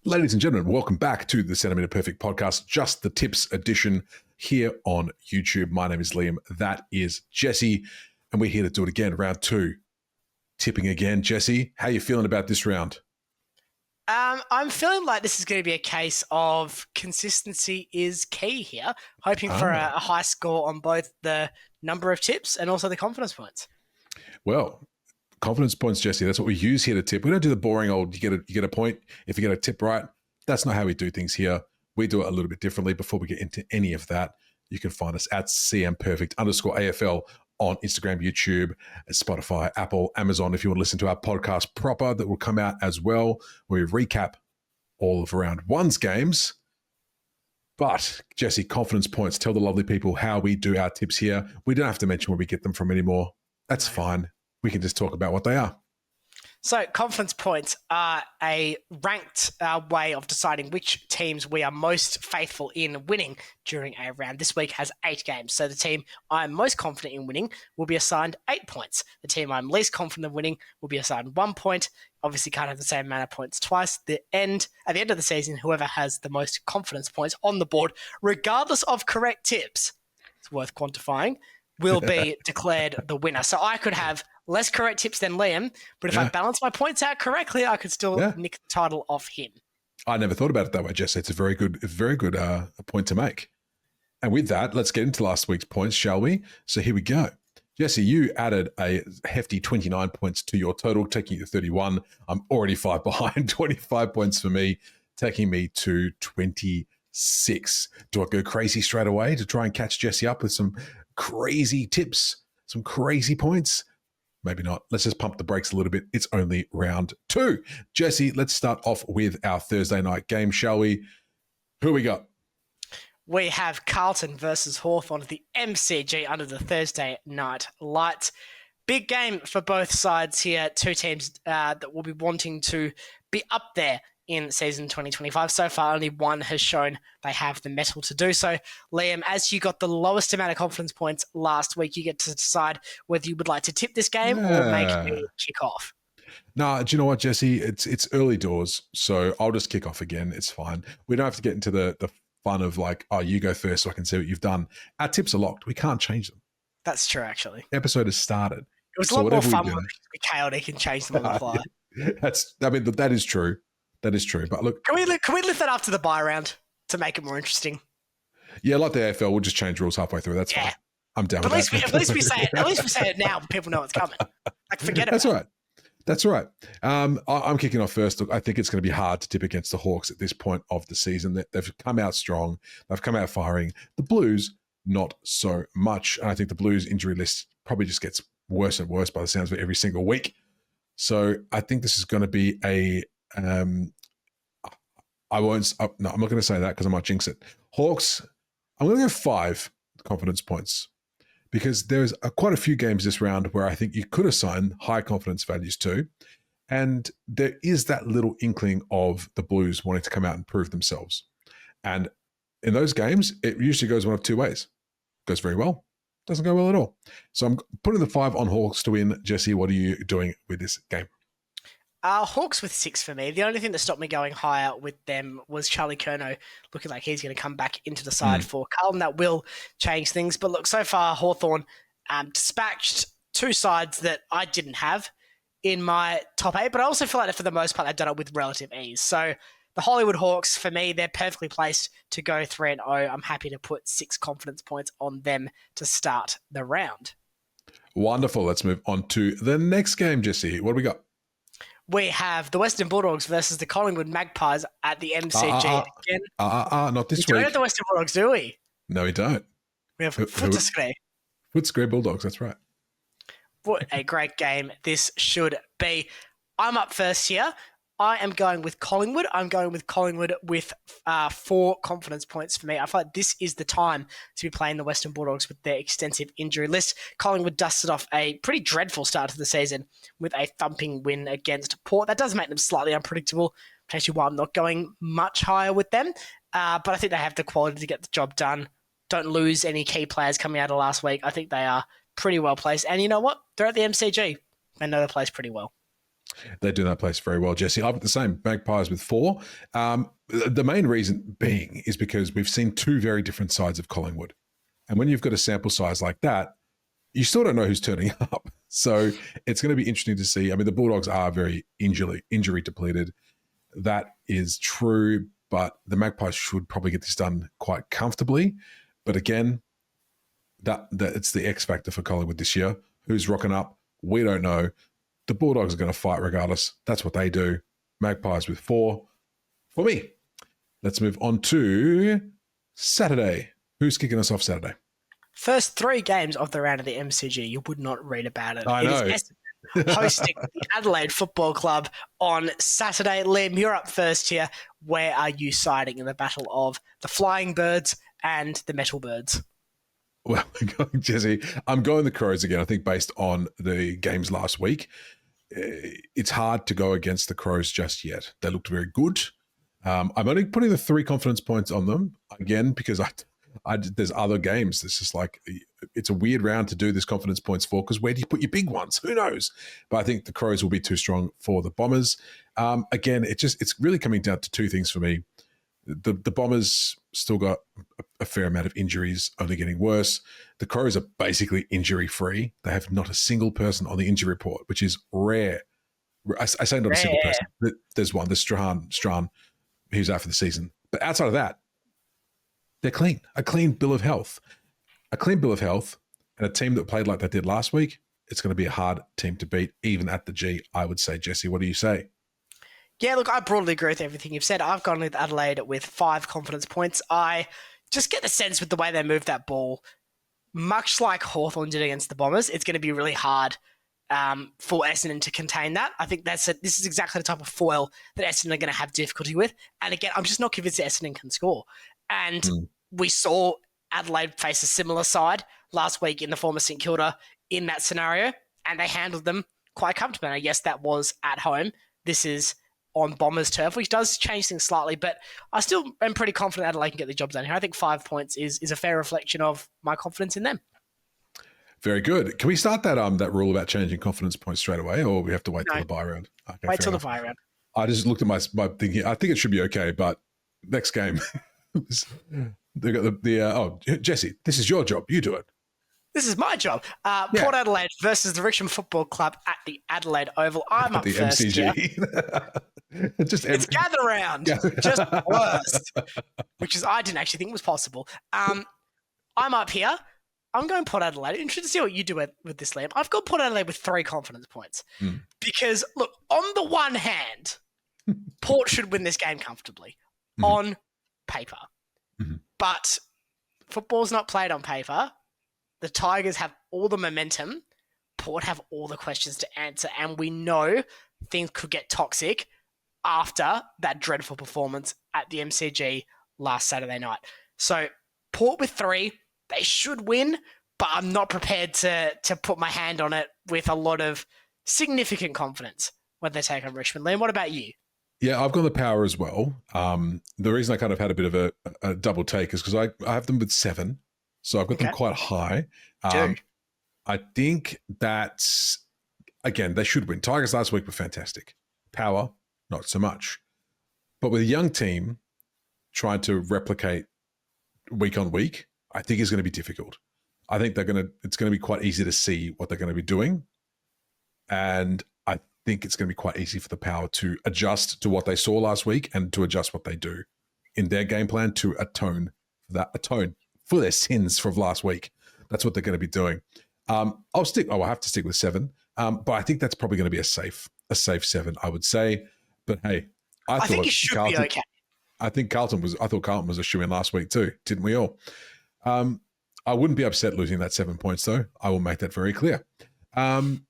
Ladies and gentlemen, welcome back to the Centimeter Perfect podcast, just the tips edition here on YouTube. My name is Liam. That is Jesse, and we're here to do it again, round two. Tipping again. Jesse, how are you feeling about this round? I'm feeling like this is going to be a case of consistency is key here, hoping for a high score on both the number of tips and also the confidence points. Well, confidence points, Jesse, that's what we use here to tip. We don't do the boring old, you get a point if you get a tip right. That's not how we do things here. We do it a little bit differently. Before we get into any of that, you can find us at cmperfect_AFL on Instagram, YouTube, Spotify, Apple, Amazon. If you want to listen to our podcast proper, that will come out as well, where we recap all of round one's games. But, Jesse, confidence points. Tell the lovely people how we do our tips here. We don't have to mention where we get them from anymore. That's fine. We can just talk about what they are. So confidence points are a ranked way of deciding which teams we are most faithful in winning during a round. This week has 8 games. So the team I'm most confident in winning will be assigned 8 points. The team I'm least confident in winning will be assigned 1 point. Obviously can't have the same amount of points twice. At the end of the season, whoever has the most confidence points on the board, regardless of correct tips, it's worth quantifying, will be declared the winner. So I could have less correct tips than Liam, but if I balance my points out correctly, I could still nick the title off him. I never thought about it that way, Jesse. It's a very good point to make. And with that, let's get into last week's points, shall we? So here we go. Jesse, you added a hefty 29 points to your total, taking you to 31. I'm already 5 behind, 25 points for me, taking me to 26. Do I go crazy straight away to try and catch Jesse up with some crazy tips, some crazy points? Maybe not. Let's just pump the brakes a little bit. It's only round 2. Jesse, let's start off with our Thursday night game, shall we? Who we got? We have Carlton versus Hawthorn at the MCG under the Thursday night lights. Big game for both sides here. 2 teams that will be wanting to be up there in season 2025. So far, only one has shown they have the mettle to do so. Liam, as you got the lowest amount of confidence points last week, you get to decide whether you would like to tip this game or make me kick off. No, do you know what, Jesse? It's early doors, so I'll just kick off again. It's fine. We don't have to get into the fun of like, oh, you go first so I can see what you've done. Our tips are locked. We can't change them. That's true, actually. Episode has started. It was a lot more fun when we be chaotic and change them on the fly. That is true. That is true. But look, can we lift that after the bye round to make it more interesting? Yeah, like the AFL, we'll just change rules halfway through. That's fine. I'm down with that. At least we say it. At least we say it now, but people know it's coming. Like, forget about it. That's right. I'm kicking off first. Look, I think it's going to be hard to tip against the Hawks at this point of the season. They've come out strong. They've come out firing. The Blues, not so much. And I think the Blues injury list probably just gets worse and worse by the sounds of it every single week. So I think this is going to be I'm not going to say that because I might jinx it. Hawks, I'm going to go 5 confidence points because there's quite a few games this round where I think you could assign high confidence values to. And there is that little inkling of the Blues wanting to come out and prove themselves. And in those games, it usually goes one of 2 ways. Goes very well, doesn't go well at all. So I'm putting the 5 on Hawks to win. Jesse, what are you doing with this game? Hawks with 6 for me. The only thing that stopped me going higher with them was Charlie Curnow looking like he's going to come back into the side for Carlton. That will change things. But look, so far, Hawthorn dispatched 2 sides that I didn't have in my top 8, but I also feel like for the most part, they've done it with relative ease. So the Hollywood Hawks, for me, they're perfectly placed to go 3-0. I'm happy to put 6 confidence points on them to start the round. Wonderful. Let's move on to the next game, Jesse. What do we got? We have the Western Bulldogs versus the Collingwood Magpies at the MCG again. Not this week. We don't have the Western Bulldogs, do we? No, we don't. We have Footscray. Footscray Bulldogs, that's right. What a great game this should be. I'm up first here. I am going with Collingwood. I'm going with Collingwood with 4 confidence points for me. I feel like this is the time to be playing the Western Bulldogs with their extensive injury list. Collingwood dusted off a pretty dreadful start to the season with a thumping win against Port. That does make them slightly unpredictable, potentially why I'm not going much higher with them. But I think they have the quality to get the job done. Don't lose any key players coming out of last week. I think they are pretty well placed. And you know what? They're at the MCG. They know the place pretty well. They do that place very well, Jesse. I've got the same, Magpies with 4. The main reason being is because we've seen two very different sides of Collingwood. And when you've got a sample size like that, you still don't know who's turning up. So it's going to be interesting to see. I mean, the Bulldogs are very injury depleted. That is true, but the Magpies should probably get this done quite comfortably. But again, that it's the X factor for Collingwood this year. Who's rocking up? We don't know. The Bulldogs are going to fight regardless. That's what they do. Magpies with 4 for me. Let's move on to Saturday. Who's kicking us off Saturday? First 3 games of the round of the MCG, you would not read about it. I know. It is Essendon hosting the Adelaide Football Club on Saturday. Liam, you're up first here. Where are you siding in the battle of the Flying Birds and the Metal Birds? Well, Jesse, I'm going the Crows again. I think based on the games last week, it's hard to go against the Crows just yet. They looked very good. I'm only putting the 3 confidence points on them again because there's other games. It's just like it's a weird round to do this confidence points for because where do you put your big ones? Who knows? But I think the Crows will be too strong for the Bombers. Again, it's really coming down to 2 things for me. The Bombers still got a fair amount of injuries, only getting worse. The Crows are basically injury-free. They have not a single person on the injury report, which is rare. I say not a single person. There's one. There's Strahan, who's out for the season. But outside of that, they're clean. A clean bill of health. A clean bill of health and a team that played like they did last week, it's going to be a hard team to beat, even at the G, I would say. Jesse, what do you say? Yeah, look, I broadly agree with everything you've said. I've gone with Adelaide with 5 confidence points. I just get the sense with the way they move that ball, much like Hawthorn did against the Bombers, it's going to be really hard for Essendon to contain that. I think this is exactly the type of foil that Essendon are going to have difficulty with. And again, I'm just not convinced that Essendon can score. And we saw Adelaide face a similar side last week in the former St Kilda in that scenario, and they handled them quite comfortably. And I guess that was at home. This is on Bombers turf, which does change things slightly, but I still am pretty confident Adelaide can get the job done here. I think 5 points is a fair reflection of my confidence in them. Very good. Can we start that rule about changing confidence points straight away, or we have to wait till the bye round? Okay, wait till the bye round. I just looked at my thinking. I think it should be okay, but next game, they got Jesse, this is your job. You do it. This is my job. Port Adelaide versus the Richmond Football Club at the Adelaide Oval. I'm up first. The MCG. It's gather round. Just worst. Which I didn't actually think was possible. I'm up here. I'm going Port Adelaide. Interested to see what you do with this, Liam. I've got Port Adelaide with 3 confidence points. Because, look, on the one hand, Port should win this game comfortably on paper. But football's not played on paper. The Tigers have all the momentum. Port have all the questions to answer. And we know things could get toxic after that dreadful performance at the MCG last Saturday night. So Port with 3, they should win, but I'm not prepared to put my hand on it with a lot of significant confidence when they take on Richmond. Liam, what about you? Yeah, I've got the Power as well. The reason I kind of had a bit of a double take is because I have them with 7. So I've got them quite high. I think that, again, they should win. Tigers last week were fantastic. Power, not so much. But with a young team trying to replicate week on week, I think is going to be difficult. I think it's going to be quite easy to see what they're going to be doing. And I think it's going to be quite easy for the Power to adjust to what they saw last week and to adjust what they do in their game plan to atone for their sins from last week. That's what they're going to be doing. I'll have to stick with 7. But I think that's probably going to be a safe 7, I would say. But hey, I think it should be okay. I thought Carlton was a shoe-in last week too, didn't we all? I wouldn't be upset losing that 7 points though. I will make that very clear. That's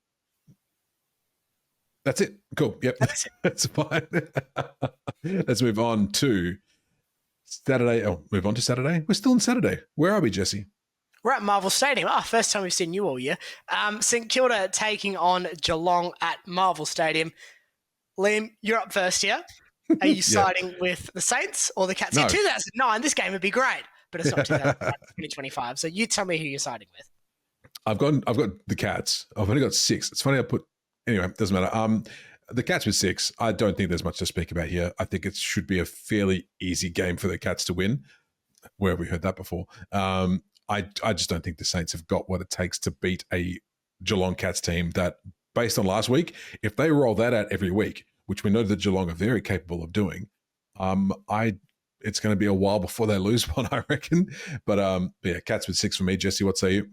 it. Cool. Yep. That's fine. Let's move on to Saturday. Oh, move on to Saturday. We're still on Saturday. Where are we, Jesse? We're at Marvel Stadium. First time we've seen you all year. St Kilda taking on Geelong at Marvel Stadium. Liam, you're up first here. Are you siding with the Saints or the Cats? No. In 2009, this game would be great, but it's not 2025. So you tell me who you're siding with. I've got the Cats. I've only got 6. It's funny I put... Anyway, doesn't matter. The Cats with 6, I don't think there's much to speak about here. I think it should be a fairly easy game for the Cats to win. Where have we heard that before? I just don't think the Saints have got what it takes to beat a Geelong Cats team that, based on last week, if they roll that out every week, which we know that Geelong are very capable of doing, it's going to be a while before they lose one, I reckon. But yeah, Cats with 6 for me. Jesse, what say you?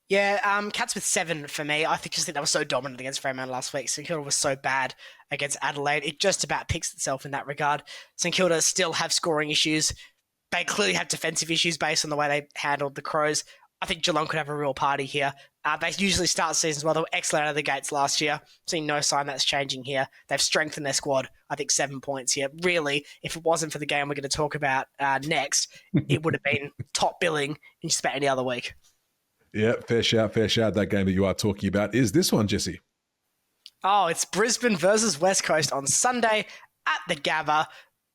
Yeah, Cats with 7 for me. I think they were so dominant against Fremantle last week. St Kilda was so bad against Adelaide. It just about picks itself in that regard. St Kilda still have scoring issues. They clearly have defensive issues based on the way they handled the Crows. I think Geelong could have a real party here. They usually start seasons well. They were excellent out of the gates last year. Seeing no sign that's changing here. They've strengthened their squad. I think 7 points here. Really, if it wasn't for the game we're going to talk about next, it would have been top billing in just about any other week. Yeah, fair shout, fair shout. That game that you are talking about is this one, Jesse. Oh, it's Brisbane versus West Coast on Sunday at the Gabba.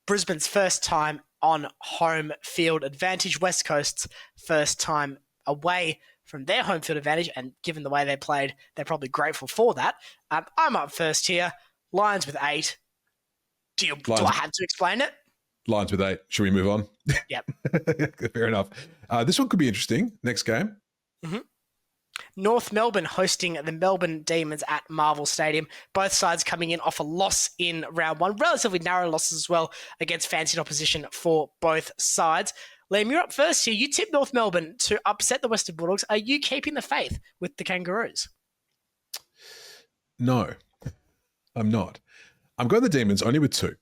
Brisbane's first time on home field advantage. West Coast's first time away from their home field advantage. And given the way they played, they're probably grateful for that. I'm up first here. Lions with 8. Do I have to explain it? Lions with 8. Should we move on? Yep. Fair enough. This one could be interesting. Next game. Mm-hmm. North Melbourne hosting the Melbourne Demons at Marvel Stadium. Both sides coming in off a loss in round 1. Relatively narrow losses as well against fancied opposition for both sides. Liam, you're up first here. You tipped North Melbourne to upset the Western Bulldogs. Are you keeping the faith with the Kangaroos? No, I'm not. I'm going the Demons only with 2.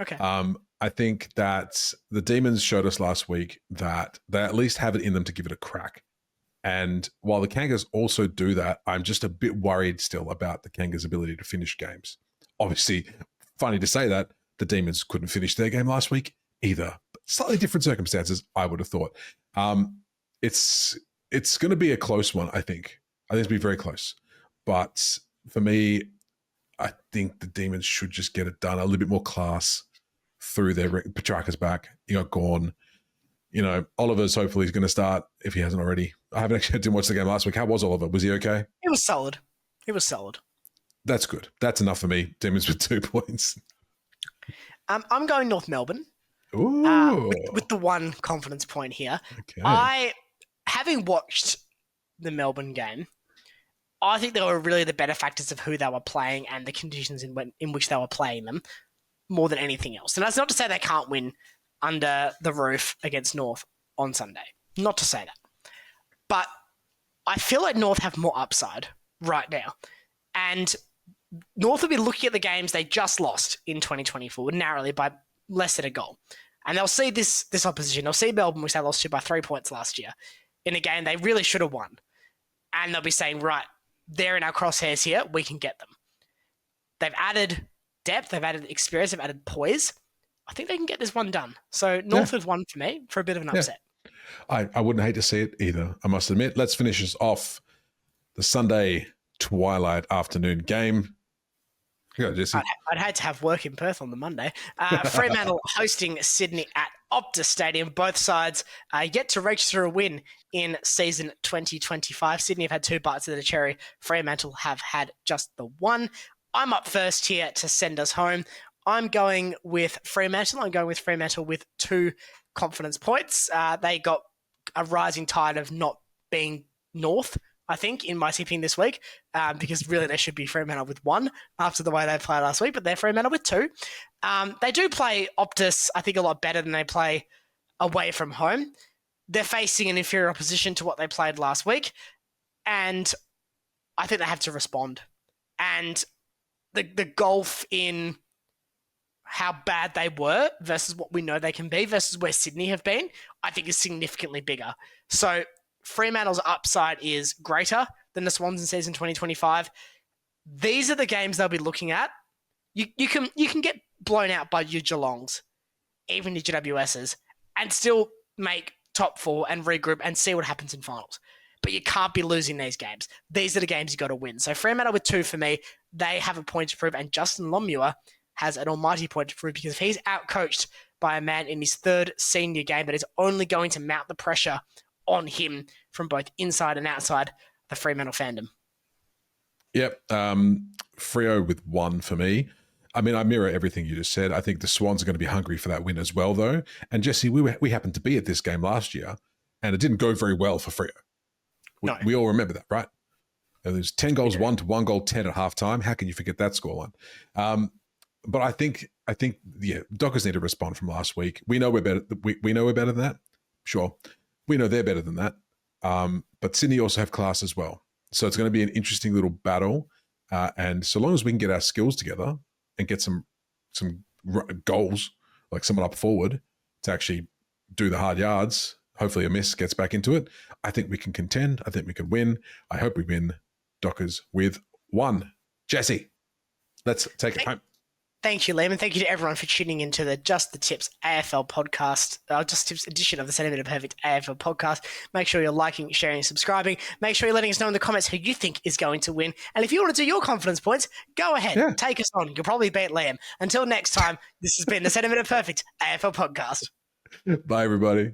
Okay. I think that the Demons showed us last week that they at least have it in them to give it a crack. And while the Kangas also do that, I'm just a bit worried still about the Kangas' ability to finish games. Obviously, funny to say that, the Demons couldn't finish their game last week either. But slightly different circumstances, I would have thought. It's going to be a close one, I think. I think it's going to be very close. But for me, I think the Demons should just get it done. A little bit more class through their Petrarca's back. You got Gawn. You know, Oliver's hopefully going to start if he hasn't already. I didn't watch the game last week. How was Oliver? Was he okay? He was solid. That's good. That's enough for me. Demons with 2 points. I'm going North Melbourne. Ooh. With the 1 confidence point here. Okay. Having watched the Melbourne game, I think they were really the better factors of who they were playing and the conditions in which they were playing them more than anything else. And that's not to say they can't win under the roof against North on Sunday. Not to say that. But I feel like North have more upside right now. And North will be looking at the games they just lost in 2024 narrowly by less than a goal. And they'll see this opposition. They'll see Melbourne, which they lost to by 3 points last year, in a game they really should have won. And they'll be saying, right, they're in our crosshairs here. We can get them. They've added depth. They've added experience. They've added poise. I think they can get this one done. So North with 1 for me for a bit of an upset. I wouldn't hate to see it either, I must admit. Let's finish us off the Sunday twilight afternoon game. Go, Jesse. I'd hate to have work in Perth on the Monday. Fremantle hosting Sydney at Optus Stadium. Both sides yet to reach through a win in season 2025. Sydney have had 2 bites of the cherry. Fremantle have had just the 1. I'm up first here to send us home. I'm going with Fremantle. I'm going with Fremantle with 2 confidence points. They got a rising tide of not being North, I think, in my tipping this week, because really they should be Fremantle with 1 after the way they played last week, but they're Fremantle with 2. They do play Optus, I think, a lot better than they play away from home. They're facing an inferior opposition to what they played last week, and I think they have to respond. And the gulf in how bad they were versus what we know they can be versus where Sydney have been, I think is significantly bigger. So Fremantle's upside is greater than the Swans in season 2025. These are the games they'll be looking at. You can get blown out by your Geelongs, even your GWSs, and still make top 4 and regroup and see what happens in finals. But you can't be losing these games. These are the games you got to win. So Fremantle with 2 for me. They have a point to prove, and Justin Longmuir has an almighty point to prove because if he's outcoached by a man in his 3rd senior game that is only going to mount the pressure on him from both inside and outside the Fremantle fandom. Yep. Freo with 1 for me. I mean, I mirror everything you just said. I think the Swans are going to be hungry for that win as well, though. And Jesse, we happened to be at this game last year, and it didn't go very well for Freo. No. We all remember that, right? There's 10 goals won to 1 goal 10 at halftime. How can you forget that scoreline? But I think, Dockers need to respond from last week. We know we're better. We know we're better than that. Sure, we know they're better than that. But Sydney also have class as well. So it's going to be an interesting little battle. And so long as we can get our skills together and get some goals, like someone up forward to actually do the hard yards, hopefully a miss gets back into it, I think we can contend. I think we can win. I hope we win Dockers with 1. Jesse, let's take it home. Thank you, Liam, and thank you to everyone for tuning into the Just the Tips AFL podcast, Just Tips edition of the Centimetre Perfect AFL podcast. Make sure you're liking, sharing, subscribing. Make sure you're letting us know in the comments who you think is going to win. And if you want to do your confidence points, go ahead, take us on. You'll probably beat Liam. Until next time, this has been the Centimetre Perfect AFL podcast. Bye, everybody.